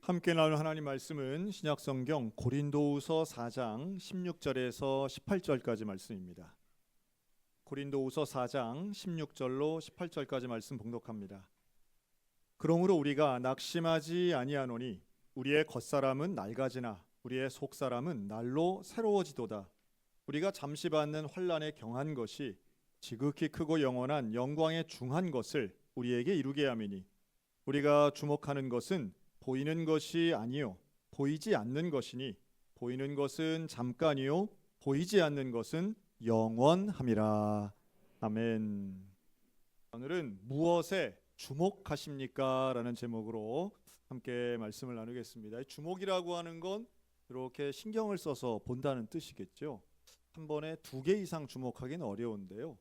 함께 나눌 하나님 말씀은 신약성경 고린도후서 4장 16절에서 18절까지 말씀입니다. 고린도후서 4장 16절로 18절까지 말씀 봉독합니다. 그러므로 우리가 낙심하지 아니하노니 우리의 겉사람은 낡아지나 우리의 속사람은 날로 새로워지도다. 우리가 잠시 받는 환난에 경한 것이 지극히 크고 영원한 영광에 중한 것을 우리에게 이루게 함이니 우리가 주목하는 것은 보이는 것이 아니요 보이지 않는 것이니 보이는 것은 잠깐이요 보이지 않는 것은 영원함이라. 아멘. 오늘은 무엇에 주목하십니까? 라는 제목으로 함께 말씀을 나누겠습니다. 주목이라고 하는 건 이렇게 신경을 써서 본다는 뜻이겠죠. 한 번에 2개 이상 주목하기는 어려운데요.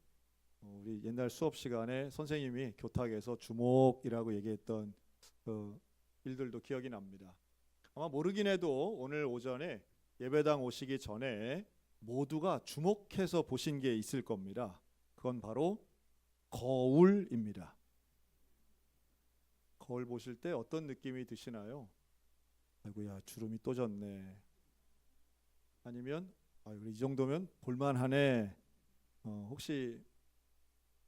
우리 옛날 수업 시간에 선생님이 교탁에서 주목이라고 얘기했던 일들도 기억이 납니다. 아마 모르긴 해도 오늘 오전에 예배당 오시기 전에 모두가 주목해서 보신 게 있을 겁니다. 그건 바로 거울입니다. 거울 보실 때 어떤 느낌이 드시나요? 아이고야, 주름이 또 졌네. 아니면 이 정도면 볼만하네. 혹시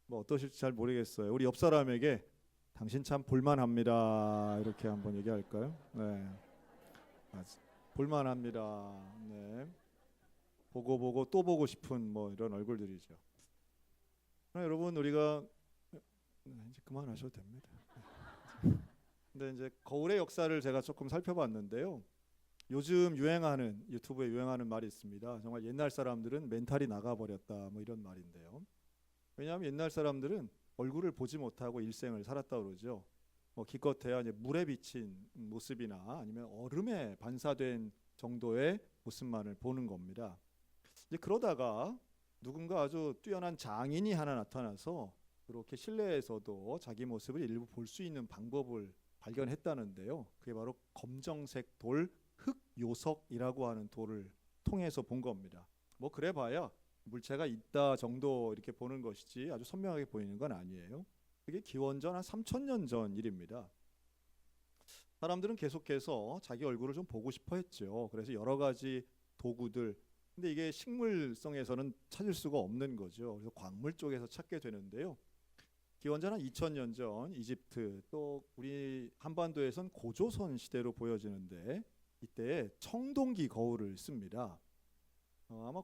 뭐 어떠실지 잘 모르겠어요. 우리 옆 사람에게 당신 참 볼만합니다. 이렇게 한번 얘기할까요? 네, 볼만합니다. 네, 보고 또 보고 싶은 뭐 이런 얼굴들이죠. 여러분, 우리가 이제 그만하셔도 됩니다. 근데 이제 거울의 역사를 제가 조금 살펴봤는데요. 요즘 유행하는 유튜브에 유행하는 말이 있습니다. 정말 옛날 사람들은 멘탈이 나가버렸다 뭐 이런 말인데요. 왜냐하면 옛날 사람들은 얼굴을 보지 못하고 일생을 살았다 그러죠. 기껏해야 이제 물에 비친 모습이나 아니면 얼음에 반사된 정도의 모습만을 보는 겁니다. 이제 그러다가 누군가 아주 뛰어난 장인이 하나 나타나서 그렇게 실내에서도 자기 모습을 일부 볼 수 있는 방법을 발견했다는데요. 그게 바로 검정색 돌 흑요석이라고 하는 돌을 통해서 본 겁니다. 뭐 그래봐야 물체가 있다 정도 이렇게 보는 것이지 아주 선명하게 보이는 건 아니에요. 그게 기원전 한 3000년 전 일입니다. 사람들은 계속해서 자기 얼굴을 좀 보고 싶어 했죠. 그래서 여러 가지 도구들, 근데 이게 식물성에서는 찾을 수가 없는 거죠. 그래서 광물 쪽에서 찾게 되는데요. 기원전 한 2000년 전 이집트, 또 우리 한반도에선 고조선 시대로 보여지는데 이때 청동기 거울을 씁니다. 아마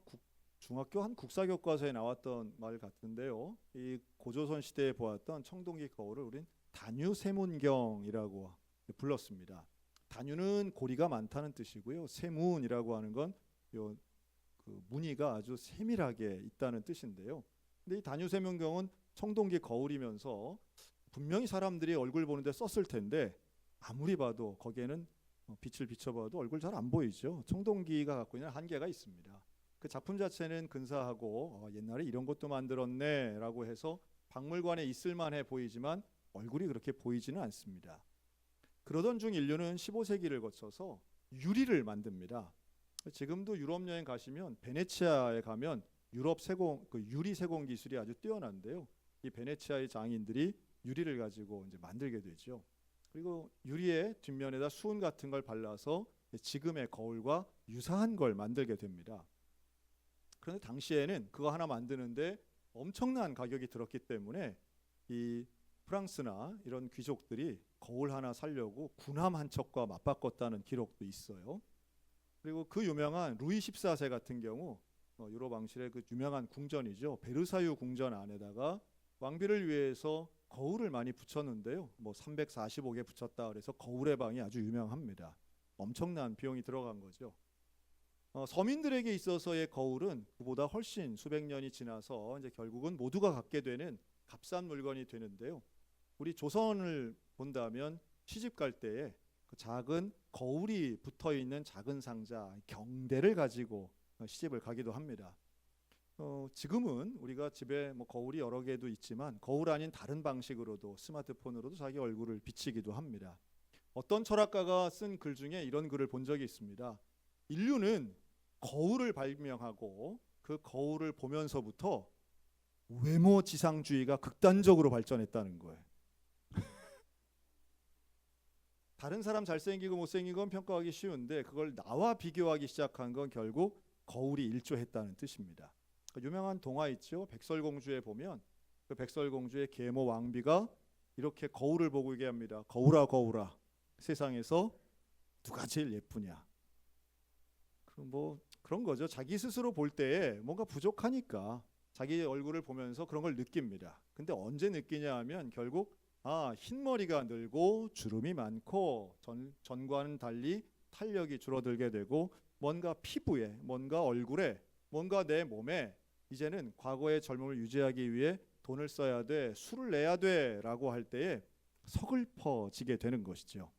중학교 한 국사교과서에 나왔던 말 같은데요. 이 고조선 시대에 보았던 청동기 거울을 우린 단유세문경이라고 불렀습니다. 단유는 고리가 많다는 뜻이고요. 세문이라고 하는 건 그 무늬가 아주 세밀하게 있다는 뜻인데요. 근데 이 단유세문경은 청동기 거울이면서 분명히 사람들이 얼굴 보는데 썼을 텐데 아무리 봐도 거기에는 빛을 비춰봐도 얼굴 잘 안 보이죠. 청동기가 갖고 있는 한계가 있습니다. 그 작품 자체는 근사하고 옛날에 이런 것도 만들었네 라고 해서 박물관에 있을만해 보이지만 얼굴이 그렇게 보이지는 않습니다. 그러던 중 인류는 15세기를 거쳐서 유리를 만듭니다. 지금도 유럽 여행 가시면 베네치아에 가면 유럽 유리 세공 기술이 아주 뛰어난데요. 이 베네치아의 장인들이 유리를 가지고 이제 만들게 되죠. 그리고 유리의 뒷면에다 수은 같은 걸 발라서 지금의 거울과 유사한 걸 만들게 됩니다. 그런데 당시에는 그거 하나 만드는데 엄청난 가격이 들었기 때문에 이 프랑스나 이런 귀족들이 거울 하나 사려고 군함 한 척과 맞바꿨다는 기록도 있어요. 그리고 그 유명한 루이 14세 같은 경우 유럽 왕실의 그 유명한 궁전이죠. 베르사유 궁전 안에다가 왕비를 위해서 거울을 많이 붙였는데요. 뭐 345개 붙였다 그래서 거울의 방이 아주 유명합니다. 엄청난 비용이 들어간 거죠. 서민들에게 있어서의 거울은 그보다 훨씬 수백 년이 지나서 이제 결국은 모두가 갖게 되는 값싼 물건이 되는데요. 우리 조선을 본다면 시집 갈 때에 그 작은 거울이 붙어 있는 작은 상자 경대를 가지고 시집을 가기도 합니다. 지금은 우리가 집에 뭐 거울이 여러 개도 있지만 거울 아닌 다른 방식으로도 스마트폰으로도 자기 얼굴을 비치기도 합니다. 어떤 철학가가 쓴 글 중에 이런 글을 본 적이 있습니다. 인류는 거울을 발명하고 그 거울을 보면서부터 외모 지상주의가 극단적으로 발전했다는 거예요. 다른 사람 잘생기고 못생긴 건 평가하기 쉬운데 그걸 나와 비교하기 시작한 건 결국 거울이 일조했다는 뜻입니다. 유명한 동화 있죠. 백설공주에 보면 그 백설공주의 계모 왕비가 이렇게 거울을 보고 얘기합니다. 거울아 거울아, 세상에서 누가 제일 예쁘냐. 뭐 그런 거죠. 자기 스스로 볼 때에 뭔가 부족하니까 자기 얼굴을 보면서 그런 걸 느낍니다. 근데 언제 느끼냐 하면 결국 흰머리가 늘고 주름이 많고 전과는 달리 탄력이 줄어들게 되고 뭔가 피부에, 뭔가 얼굴에, 뭔가 내 몸에 이제는 과거의 젊음을 유지하기 위해 돈을 써야 돼, 술을 내야 돼라고 할 때에 서글퍼지게 되는 것이죠.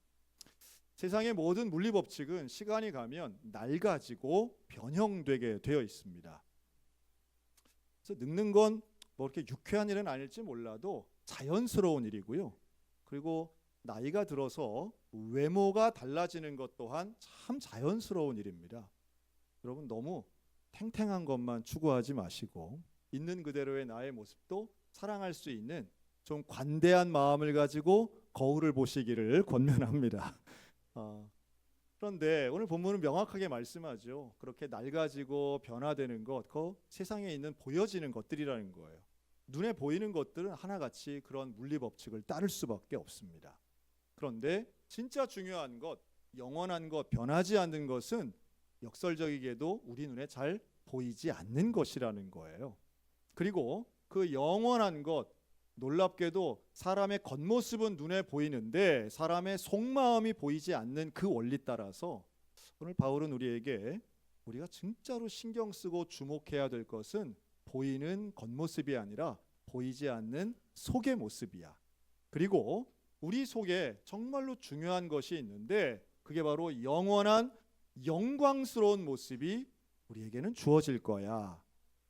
세상의 모든 물리 법칙은 시간이 가면 낡아지고 변형되게 되어 있습니다. 그래서 늙는 건 뭐 이렇게 유쾌한 일은 아닐지 몰라도 자연스러운 일이고요. 그리고 나이가 들어서 외모가 달라지는 것 또한 참 자연스러운 일입니다. 여러분 너무 탱탱한 것만 추구하지 마시고 있는 그대로의 나의 모습도 사랑할 수 있는 좀 관대한 마음을 가지고 거울을 보시기를 권면합니다. 그런데 오늘 본문은 명확하게 말씀하죠. 그렇게 낡아지고 변화되는 것, 그 세상에 있는 보여지는 것들이라는 거예요. 눈에 보이는 것들은 하나같이 그런 물리 법칙을 따를 수밖에 없습니다. 그런데 진짜 중요한 것, 영원한 것, 변하지 않는 것은 역설적이게도 우리 눈에 잘 보이지 않는 것이라는 거예요. 그리고 그 영원한 것, 놀랍게도 사람의 겉모습은 눈에 보이는데 사람의 속마음이 보이지 않는 그 원리 따라서 오늘 바울은 우리에게 우리가 진짜로 신경 쓰고 주목해야 될 것은 보이는 겉모습이 아니라 보이지 않는 속의 모습이야. 그리고 우리 속에 정말로 중요한 것이 있는데 그게 바로 영원한 영광스러운 모습이 우리에게는 주어질 거야.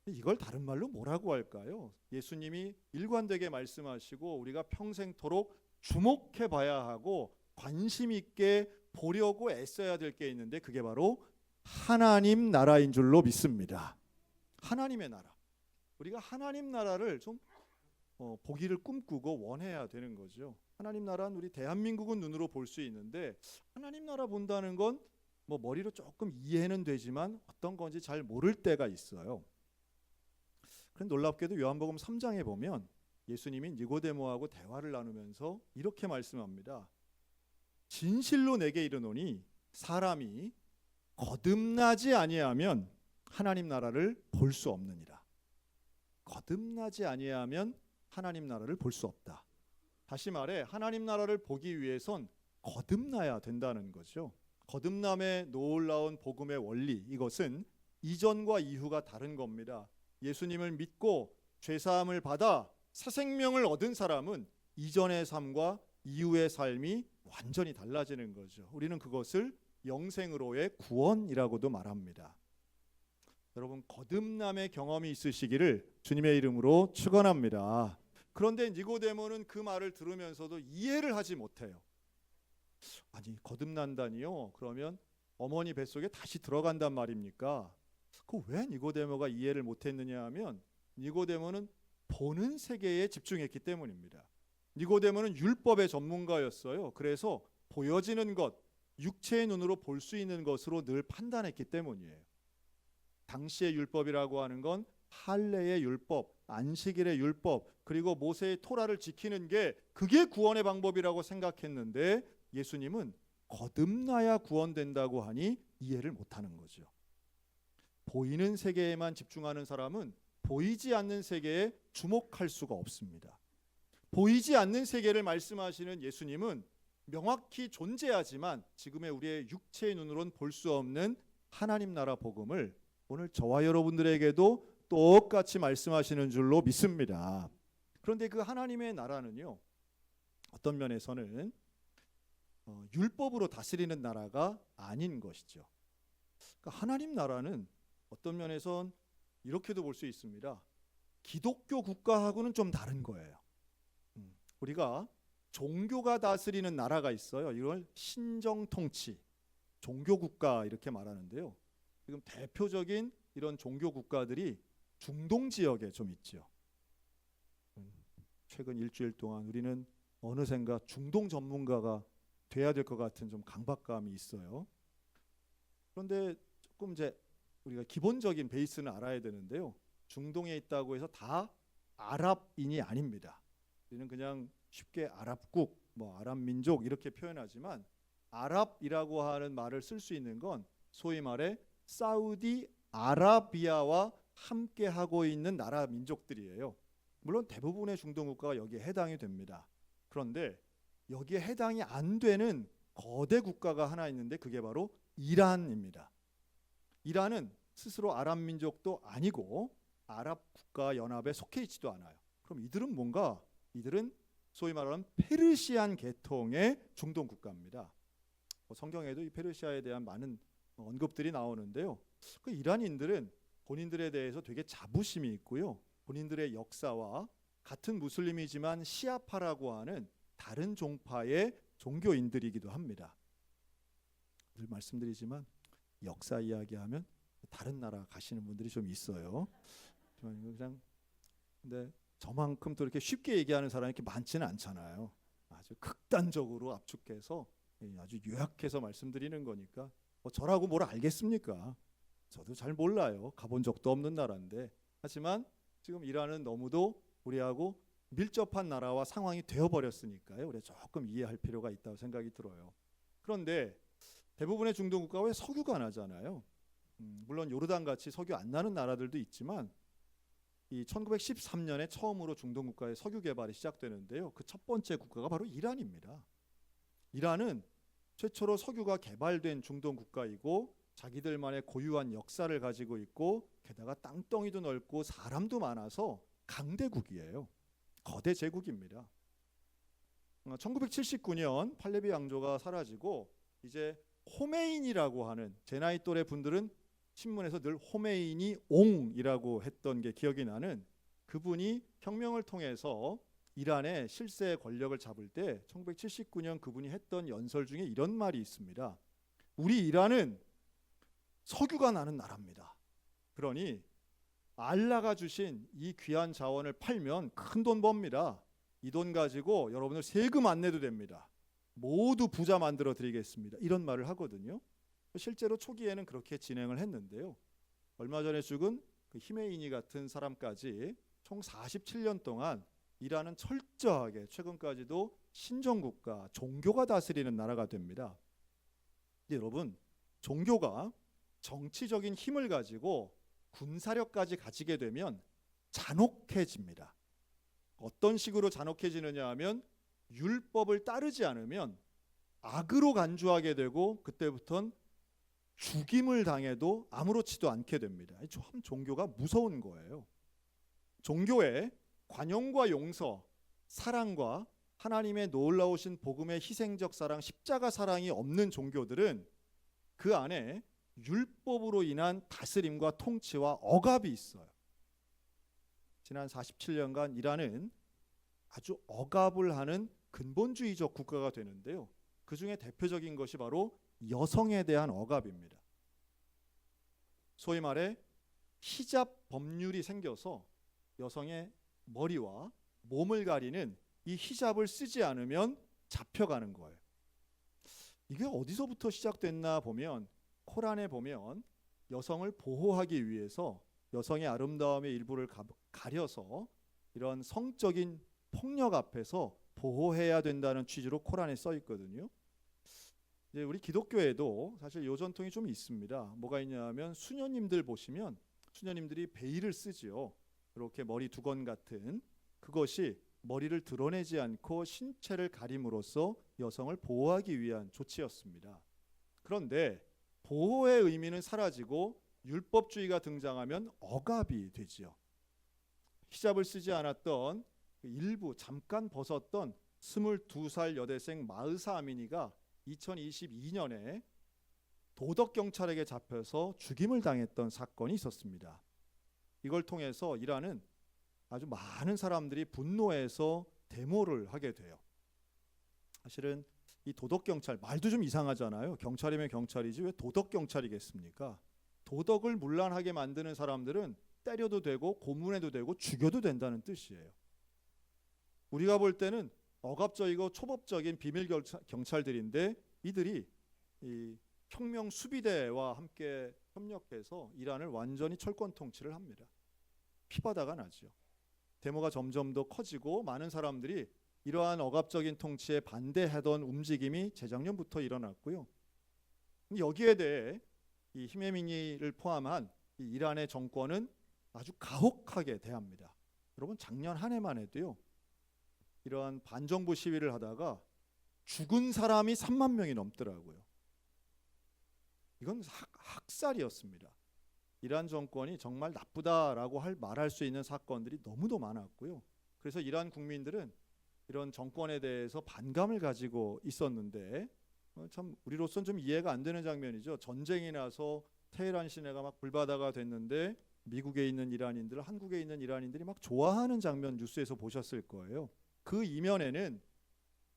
이걸 다른 말로 뭐라고 할까요? 예수님이 일관되게 말씀하시고 우리가 평생토록 주목해 봐야 하고 관심 있게 보려고 애써야 될 게 있는데 그게 바로 하나님 나라인 줄로 믿습니다. 하나님의 나라. 우리가 하나님 나라를 좀 보기를 꿈꾸고 원해야 되는 거죠. 하나님 나라는 우리 대한민국은 눈으로 볼 수 있는데 하나님 나라 본다는 건 뭐 머리로 조금 이해는 되지만 어떤 건지 잘 모를 때가 있어요. 그런데 놀랍게도 요한복음 3장에 보면 예수님이 니고데모하고 대화를 나누면서 이렇게 말씀합니다. 진실로 내게 이르노니 사람이 거듭나지 아니하면 하나님 나라를 볼 수 없느니라. 거듭나지 아니하면 하나님 나라를 볼 수 없다. 다시 말해 하나님 나라를 보기 위해선 거듭나야 된다는 거죠. 거듭남의 놀라운 복음의 원리, 이것은 이전과 이후가 다른 겁니다. 예수님을 믿고 죄사함을 받아 새 생명을 얻은 사람은 이전의 삶과 이후의 삶이 완전히 달라지는 거죠. 우리는 그것을 영생으로의 구원이라고도 말합니다. 여러분 거듭남의 경험이 있으시기를 주님의 이름으로 축원합니다. 그런데 니고데모는 그 말을 들으면서도 이해를 하지 못해요. 아니 거듭난다니요? 그러면 어머니 뱃속에 다시 들어간단 말입니까? 그 왜 니고데모가 이해를 못했느냐 하면 니고데모는 보는 세계에 집중했기 때문입니다. 니고데모는 율법의 전문가였어요. 그래서 보여지는 것, 육체의 눈으로 볼 수 있는 것으로 늘 판단했기 때문이에요. 당시의 율법이라고 하는 건 할례의 율법, 안식일의 율법, 그리고 모세의 토라를 지키는 게 그게 구원의 방법이라고 생각했는데 예수님은 거듭나야 구원된다고 하니 이해를 못하는 거죠. 보이는 세계에만 집중하는 사람은 보이지 않는 세계에 주목할 수가 없습니다. 보이지 않는 세계를 말씀하시는 예수님은 명확히 존재하지만 지금의 우리의 육체의 눈으로는 볼 수 없는 하나님 나라 복음을 오늘 저와 여러분들에게도 똑같이 말씀하시는 줄로 믿습니다. 그런데 그 하나님의 나라는요, 어떤 면에서는 율법으로 다스리는 나라가 아닌 것이죠. 그러니까 하나님 나라는 어떤 면에선 이렇게도 볼 수 있습니다. 기독교 국가하고는 좀 다른 거예요. 우리가 종교가 다스리는 나라가 있어요. 이걸 신정통치, 종교국가 이렇게 말하는데요. 지금 대표적인 이런 종교 국가들이 중동 지역에 좀 있죠. 최근 일주일 동안 우리는 어느샌가 중동 전문가가 돼야 될 것 같은 좀 강박감이 있어요. 그런데 조금 이제 우리가 기본적인 베이스는 알아야 되는데요. 중동에 있다고 해서 다 아랍인이 아닙니다. 우리는 그냥 쉽게 아랍국, 뭐 아랍 민족 이렇게 표현하지만 아랍이라고 하는 말을 쓸 수 있는 건 소위 말해 사우디 아라비아와 함께 하고 있는 나라 민족들이에요. 물론 대부분의 중동 국가가 여기에 해당이 됩니다. 그런데 여기에 해당이 안 되는 거대 국가가 하나 있는데 그게 바로 이란입니다. 이란은 스스로 아랍 민족도 아니고 아랍 국가 연합에 속해 있지도 않아요. 그럼 이들은 뭔가? 이들은 소위 말하는 페르시안 계통의 중동 국가입니다. 성경에도 이 페르시아에 대한 많은 언급들이 나오는데요. 그 이란인들은 본인들에 대해서 되게 자부심이 있고요. 본인들의 역사와 같은 무슬림이지만 시아파라고 하는 다른 종파의 종교인들이기도 합니다. 늘 말씀드리지만 역사 이야기하면 다른 나라 가시는 분들이 좀 있어요. 그냥 근데 저만큼 또 이렇게 쉽게 얘기하는 사람이 이렇게 많지는 않잖아요. 아주 극단적으로 압축해서 아주 요약해서 말씀드리는 거니까 저라고 뭘 알겠습니까? 저도 잘 몰라요. 가본 적도 없는 나라인데. 하지만 지금 이란은 너무도 우리하고 밀접한 나라와 상황이 되어버렸으니까요. 우리가 조금 이해할 필요가 있다고 생각이 들어요. 그런데 대부분의 중동 국가가 왜 석유가 나잖아요. 물론 요르단 같이 석유 안 나는 나라들도 있지만 이 1913년에 처음으로 중동 국가의 석유 개발이 시작되는데요. 그 첫 번째 국가가 바로 이란입니다. 이란은 최초로 석유가 개발된 중동 국가이고 자기들만의 고유한 역사를 가지고 있고 게다가 땅덩이도 넓고 사람도 많아서 강대국이에요. 거대 제국입니다. 1979년 팔레비 왕조가 사라지고 이제 호메인이라고 하는 제 나이 또래 분들은 신문에서 늘 호메이니 옹이라고 했던 게 기억이 나는 그분이 혁명을 통해서 이란의 실세 권력을 잡을 때 1979년 그분이 했던 연설 중에 이런 말이 있습니다. 우리 이란은 석유가 나는 나라입니다. 그러니 알라가 주신 이 귀한 자원을 팔면 큰 돈 법니다. 이 돈 가지고 여러분들 세금 안 내도 됩니다. 모두 부자 만들어 드리겠습니다. 이런 말을 하거든요. 실제로 초기에는 그렇게 진행을 했는데요. 얼마 전에 죽은 그 히메이니 같은 사람까지 총 47년 동안 이란은 철저하게 최근까지도 신정국가, 종교가 다스리는 나라가 됩니다. 여러분, 종교가 정치적인 힘을 가지고 군사력까지 가지게 되면 잔혹해집니다. 어떤 식으로 잔혹해지느냐 하면 율법을 따르지 않으면 악으로 간주하게 되고 그때부터는 죽임을 당해도 아무렇지도 않게 됩니다. 참 종교가 무서운 거예요. 종교에 관용과 용서, 사랑과 하나님의 놀라우신 복음의 희생적 사랑, 십자가 사랑이 없는 종교들은 그 안에 율법으로 인한 다스림과 통치와 억압이 있어요. 지난 47년간 이란은 아주 억압을 하는 근본주의적 국가가 되는데요. 그 중에 대표적인 것이 바로 여성에 대한 억압입니다. 소위 말해 히잡 법률이 생겨서 여성의 머리와 몸을 가리는 이 히잡을 쓰지 않으면 잡혀가는 거예요. 이게 어디서부터 시작됐나 보면 코란에 보면 여성을 보호하기 위해서 여성의 아름다움의 일부를 가려서 이런 성적인 폭력 앞에서 보호해야 된다는 취지로 코란에 써 있거든요. 이제 우리 기독교에도 사실 요 전통이 좀 있습니다. 뭐가 있냐면 수녀님들 보시면 수녀님들이 베일을 쓰지요. 이렇게 머리 두건 같은 그것이 머리를 드러내지 않고 신체를 가림으로써 여성을 보호하기 위한 조치였습니다. 그런데 보호의 의미는 사라지고 율법주의가 등장하면 억압이 되지요. 히잡을 쓰지 않았던 일부 잠깐 벗었던 22살 여대생 마흐사 아미니가 2022년에 도덕경찰에게 잡혀서 죽임을 당했던 사건이 있었습니다. 이걸 통해서 이란은 아주 많은 사람들이 분노해서 데모를 하게 돼요. 사실은 이 도덕경찰 말도 좀 이상하잖아요. 경찰이면 경찰이지 왜 도덕경찰이겠습니까? 도덕을 문란하게 만드는 사람들은 때려도 되고 고문해도 되고 죽여도 된다는 뜻이에요. 우리가 볼 때는 억압적이고 초법적인 비밀 경찰들인데 이들이 이 혁명 수비대와 함께 협력해서 이란을 완전히 철권 통치를 합니다. 피바다가 나죠. 데모가 점점 더 커지고 많은 사람들이 이러한 억압적인 통치에 반대하던 움직임이 재작년부터 일어났고요. 여기에 대해 이 히메미니를 포함한 이 이란의 정권은 아주 가혹하게 대합니다. 여러분 작년 한 해만 해도요. 이러한 반정부 시위를 하다가 죽은 사람이 3만 명이 넘더라고요. 이건 학살이었습니다. 이란 정권이 정말 나쁘다라고 말할 수 있는 사건들이 너무도 많았고요. 그래서 이란 국민들은 이런 정권에 대해서 반감을 가지고 있었는데 참 우리로서는 좀 이해가 안 되는 장면이죠. 전쟁이 나서 테헤란 시내가 막 불바다가 됐는데 미국에 있는 이란인들, 한국에 있는 이란인들이 막 좋아하는 장면 뉴스에서 보셨을 거예요. 그 이면에는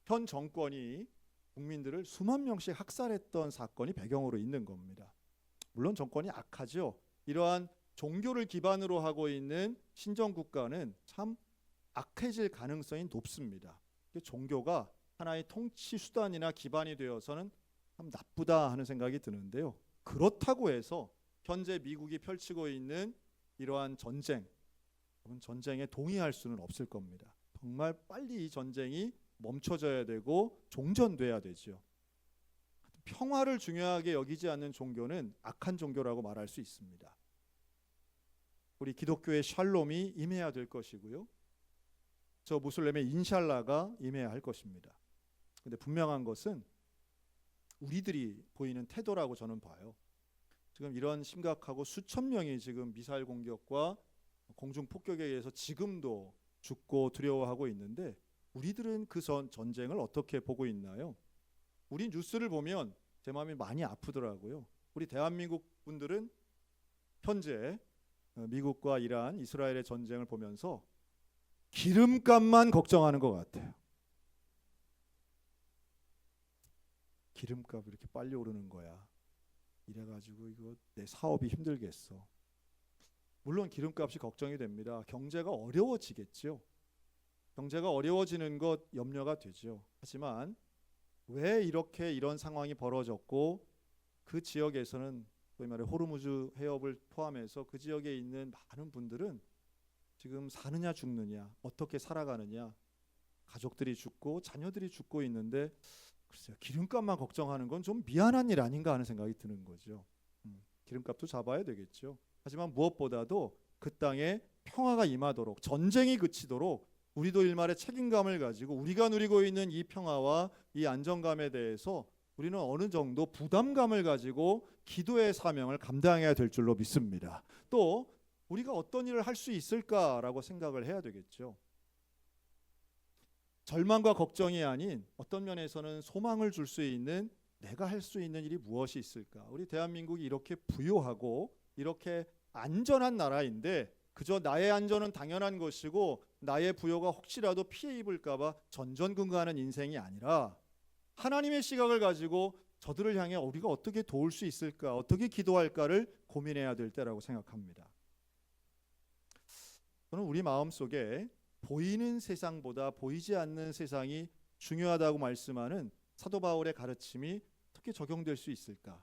현 정권이 국민들을 수만 명씩 학살했던 사건이 배경으로 있는 겁니다. 물론 정권이 악하죠. 이러한 종교를 기반으로 하고 있는 신정국가는 참 악해질 가능성이 높습니다. 종교가 하나의 통치 수단이나 기반이 되어서는 참 나쁘다 하는 생각이 드는데요. 그렇다고 해서 현재 미국이 펼치고 있는 이러한 전쟁에 동의할 수는 없을 겁니다. 정말 빨리 이 전쟁이 멈춰져야 되고 종전돼야 되죠. 평화를 중요하게 여기지 않는 종교는 악한 종교라고 말할 수 있습니다. 우리 기독교의 샬롬이 임해야 될 것이고요. 저 무슬림의 인샬라가 임해야 할 것입니다. 근데 분명한 것은 우리들이 보이는 태도라고 저는 봐요. 지금 이런 심각하고 수천 명이 지금 미사일 공격과 공중 폭격에 의해서 지금도 죽고 두려워하고 있는데 우리들은 그 전쟁을 어떻게 보고 있나요? 우리 뉴스를 보면 제 마음이 많이 아프더라고요. 우리 대한민국 분들은 현재 미국과 이란, 이스라엘의 전쟁을 보면서 기름값만 걱정하는 것 같아요. 기름값이 이렇게 빨리 오르는 거야. 이래가지고 이거 내 사업이 힘들겠어. 물론 기름값이 걱정이 됩니다. 경제가 어려워지겠죠. 경제가 어려워지는 것 염려가 되죠. 하지만 왜 이렇게 이런 상황이 벌어졌고 그 지역에서는 소위 말해 호르무즈 해협을 포함해서 그 지역에 있는 많은 분들은 지금 사느냐 죽느냐 어떻게 살아가느냐 가족들이 죽고 자녀들이 죽고 있는데 글쎄요 기름값만 걱정하는 건 좀 미안한 일 아닌가 하는 생각이 드는 거죠. 기름값도 잡아야 되겠죠. 하지만 무엇보다도 그 땅에 평화가 임하도록 전쟁이 그치도록 우리도 일말의 책임감을 가지고 우리가 누리고 있는 이 평화와 이 안정감에 대해서 우리는 어느 정도 부담감을 가지고 기도의 사명을 감당해야 될 줄로 믿습니다. 또 우리가 어떤 일을 할 수 있을까라고 생각을 해야 되겠죠. 절망과 걱정이 아닌 어떤 면에서는 소망을 줄 수 있는 내가 할 수 있는 일이 무엇이 있을까? 우리 대한민국이 이렇게 부유하고 이렇게 안전한 나라인데 그저 나의 안전은 당연한 것이고 나의 부여가 혹시라도 피해 입을까 봐 전전긍긍하는 인생이 아니라 하나님의 시각을 가지고 저들을 향해 우리가 어떻게 도울 수 있을까, 어떻게 기도할까를 고민해야 될 때라고 생각합니다. 저는 우리 마음속에 보이는 세상보다 보이지 않는 세상이 중요하다고 말씀하는 사도 바울의 가르침이 어떻게 적용될 수 있을까?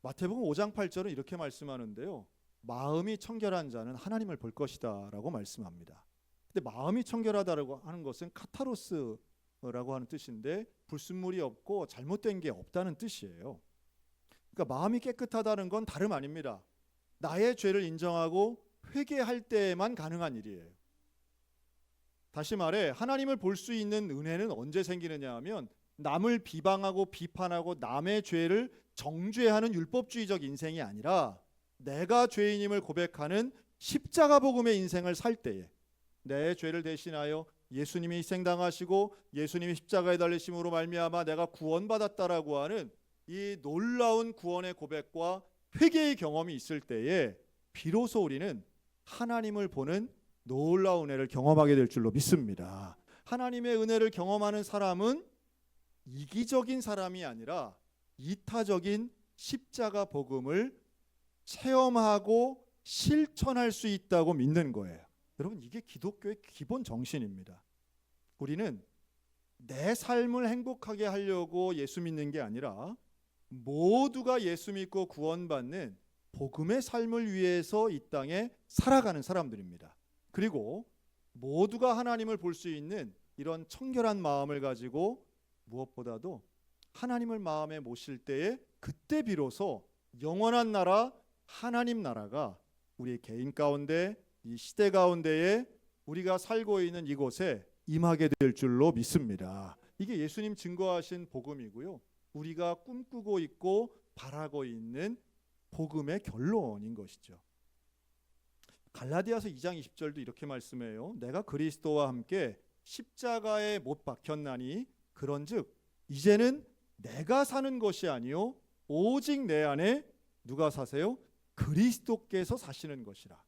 마태복음 5장 8절은 이렇게 말씀하는데요. 마음이 청결한 자는 하나님을 볼 것이다 라고 말씀합니다. 근데 마음이 청결하다고 하는 것은 카타로스라고 하는 뜻인데 불순물이 없고 잘못된 게 없다는 뜻이에요. 그러니까 마음이 깨끗하다는 건 다름 아닙니다. 나의 죄를 인정하고 회개할 때에만 가능한 일이에요. 다시 말해 하나님을 볼 수 있는 은혜는 언제 생기느냐 하면 남을 비방하고 비판하고 남의 죄를 정죄하는 율법주의적 인생이 아니라 내가 죄인임을 고백하는 십자가 복음의 인생을 살 때에 내 죄를 대신하여 예수님이 희생당하시고 예수님이 십자가에 달리심으로 말미암아 내가 구원받았다라고 하는 이 놀라운 구원의 고백과 회개의 경험이 있을 때에 비로소 우리는 하나님을 보는 놀라운 은혜를 경험하게 될 줄로 믿습니다. 하나님의 은혜를 경험하는 사람은 이기적인 사람이 아니라 이타적인 십자가 복음을 체험하고 실천할 수 있다고 믿는 거예요. 여러분, 이게 기독교의 기본 정신입니다. 우리는 내 삶을 행복하게 하려고 예수 믿는 게 아니라 모두가 예수 믿고 구원받는 복음의 삶을 위해서 이 땅에 살아가는 사람들입니다. 그리고 모두가 하나님을 볼 수 있는 이런 청결한 마음을 가지고 무엇보다도 하나님을 마음에 모실 때에 그때 비로소 영원한 나라, 하나님 나라가 우리 개인 가운데, 이 시대 가운데에 우리가 살고 있는 이곳에 임하게 될 줄로 믿습니다. 이게 예수님 증거하신 복음이고요, 우리가 꿈꾸고 있고 바라고 있는 복음의 결론인 것이죠. 갈라디아서 2장 20절도 이렇게 말씀해요. 내가 그리스도와 함께 십자가에 못 박혔나니 그런즉 이제는 내가 사는 것이 아니요 오직 내 안에 누가 사세요? 그리스도께서 사시는 것이라.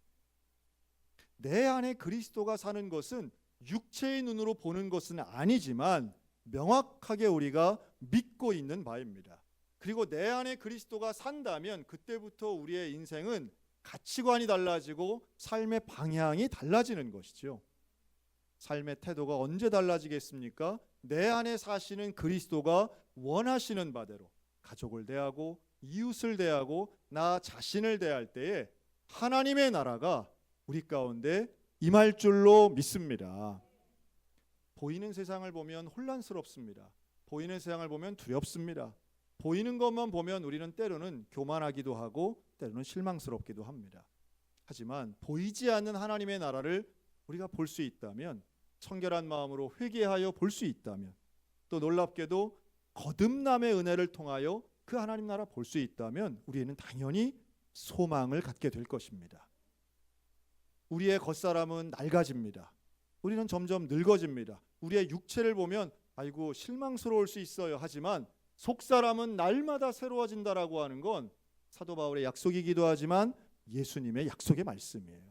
내 안에 그리스도가 사는 것은 육체의 눈으로 보는 것은 아니지만 명확하게 우리가 믿고 있는 바입니다. 그리고 내 안에 그리스도가 산다면 그때부터 우리의 인생은 가치관이 달라지고 삶의 방향이 달라지는 것이죠. 삶의 태도가 언제 달라지겠습니까? 내 안에 사시는 그리스도가 원하시는 바대로 가족을 대하고 이웃을 대하고 나 자신을 대할 때에 하나님의 나라가 우리 가운데 임할 줄로 믿습니다. 보이는 세상을 보면 혼란스럽습니다. 보이는 세상을 보면 두렵습니다. 보이는 것만 보면 우리는 때로는 교만하기도 하고 때로는 실망스럽기도 합니다. 하지만 보이지 않는 하나님의 나라를 우리가 볼 수 있다면, 청결한 마음으로 회개하여 볼 수 있다면, 또 놀랍게도 거듭남의 은혜를 통하여 그 하나님 나라 볼 수 있다면 우리는 당연히 소망을 갖게 될 것입니다. 우리의 겉사람은 낡아집니다. 우리는 점점 늙어집니다. 우리의 육체를 보면 아이고 실망스러울 수 있어요. 하지만 속사람은 날마다 새로워진다라고 하는 건 사도 바울의 약속이기도 하지만 예수님의 약속의 말씀이에요.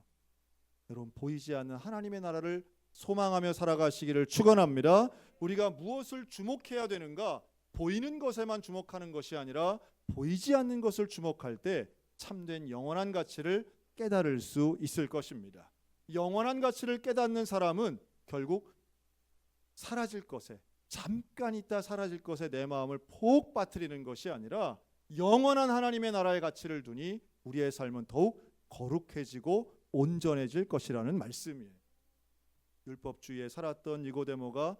여러분, 보이지 않는 하나님의 나라를 소망하며 살아가시기를 축원합니다. 우리가 무엇을 주목해야 되는가? 보이는 것에만 주목하는 것이 아니라 보이지 않는 것을 주목할 때 참된 영원한 가치를 깨달을 수 있을 것입니다. 영원한 가치를 깨닫는 사람은 결국 사라질 것에, 잠깐 있다 사라질 것에 내 마음을 폭 빠뜨리는 것이 아니라 영원한 하나님의 나라의 가치를 두니 우리의 삶은 더욱 거룩해지고 온전해질 것이라는 말씀이에요. 율법주의에 살았던 니고데모가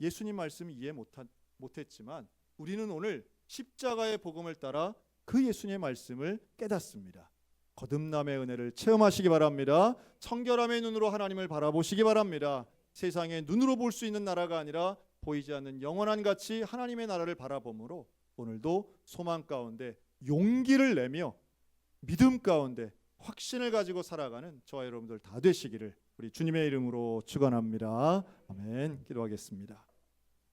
예수님 말씀을 이해 못했지만 우리는 오늘 십자가의 복음을 따라 그 예수님의 말씀을 깨닫습니다. 거듭남의 은혜를 체험하시기 바랍니다. 청결함의 눈으로 하나님을 바라보시기 바랍니다. 세상에 눈으로 볼 수 있는 나라가 아니라 보이지 않는 영원한 가치 하나님의 나라를 바라봄으로 오늘도 소망 가운데 용기를 내며 믿음 가운데 확신을 가지고 살아가는 저와 여러분들 다 되시기를 우리 주님의 이름으로 축원합니다. 아멘. 기도하겠습니다.